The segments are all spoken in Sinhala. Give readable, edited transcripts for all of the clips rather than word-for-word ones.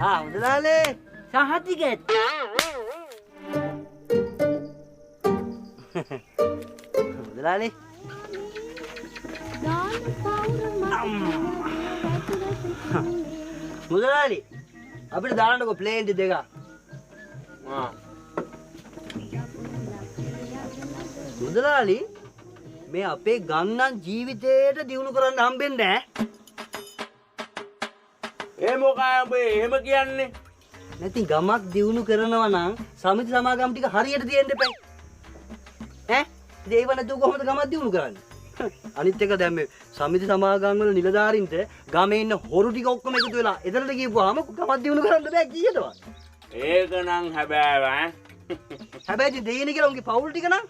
මුදලාලේ සහතිකෙත්. මුදලාලේ මුදලාලි අපිට දාන්නකො ප්ලේන් දෙක. මුදලාලි මේ අපේ ගන්නන් ජීවිතේට දියුණු කරන්න හම්බෙන්නේ නැහැ. ඒ මොකයි ඔබ එහෙම කියන්නේ? නැති ගමක් දියුණු කරනවා නම් සමිති සමාගම් ටික හරියට තියෙන්න එපා. ඈ දේව නැතුව කොහොමද ගමක් දියුණු කරන්නේ? අනිත් එක දැන් මේ සමිති සමාගම් වල නිලධාරීන්ට ගමේ ඉන්න හොරු ටික ඔක්කොම එකතු වෙලා එතනට ගිහුවාම ගමක් දියුණු කරන්න බෑ කීයටවත්. ඒක නම් හැබෑව ඈ. හැබැයි ඉතින් දෙයියනේ කියලා උන්ගේ පවුල් ටික නම්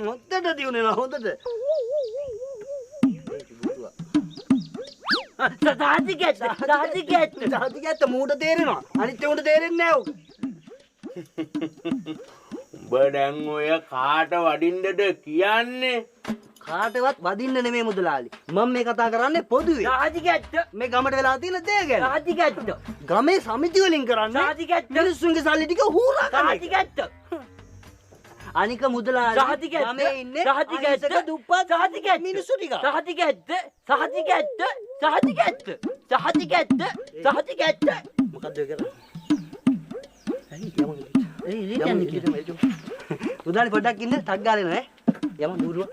හොද්දට දියුණු වෙනවා හොද්දට. සාතිකෙත් මූට තේරෙනවා. අනිත් උන්ට තේරෙන්නේ නැහැ උක. උඹ දැන් ඔය කාට වඩින්නද කියන්නේ? කාටවත් වදින්න නෙමෙයි මුදලාලි. මම මේ කතා කරන්නේ පොදුවේ. සාතිකෙත් මේ ගමට වෙලා තියෙන දේ ගැන. සාතිකෙත් ගමේ සමිති වලින් කරන්නේ. සාතිකෙත් මිනිස්සුන්ගේ සල්ලි ටික හූරා ගන්න. සාතිකෙත් අනික මුදලාලි ගමේ ඉන්නේ සාතිකෙත් දුප්පත් සාතිකෙත් මිනිස්සු ටික. සාතිකෙත් මොකද්ද කරන්නේ? මුදලාලි පොඩ්ඩක් ඉන්න ටක් ගාලා නෑ. යමු බූරුව.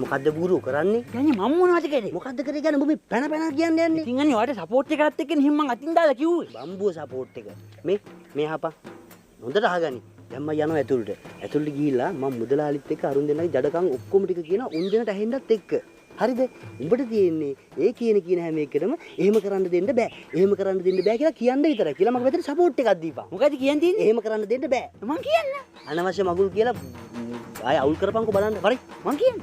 මොකද්ද බූරුව කරන්නේ? යන්නේ මම මොනවද කරේ? මොකද්ද කරේ කියන්නේ ඔබ මේ පැන පැන කියන්නේ යන්නේ? ඉතින් අනේ ඔයාලට සපෝට් එකකට එක්කනේ හිම මං අතින් දාලා කිව්වේ. බම්බුව සපෝට් එක. මේ හපා. හොඳට අහගනි. දැන් මම යනවා ඇතුළට. ඇතුළට ගිහිල්ලා මම මුදලාලිත් එක්ක අරුන් දෙන්නගේ ජඩකම් ඔක්කොම ටික කියනවා උන් දෙන්නට ඇහෙන්නත් එක්ක. හරිද? උඹට තියෙන්නේ ඒ කියන හැම එකටම එහෙම කරන්න දෙන්න බෑ. එහෙම කරන්න දෙන්න බෑ කියලා කියන්න විතරයි. කියලා මගේ පැත්තට සපෝට් එකක් දීපන්. මොකද කියන්නේ? එහෙම කරන්න දෙන්න බෑ. මං කියන්න. අනවශ්‍ය මගුල් කියලා ආය අවුල් කරපන්කෝ බලන්න. හරි? මං කියන්න.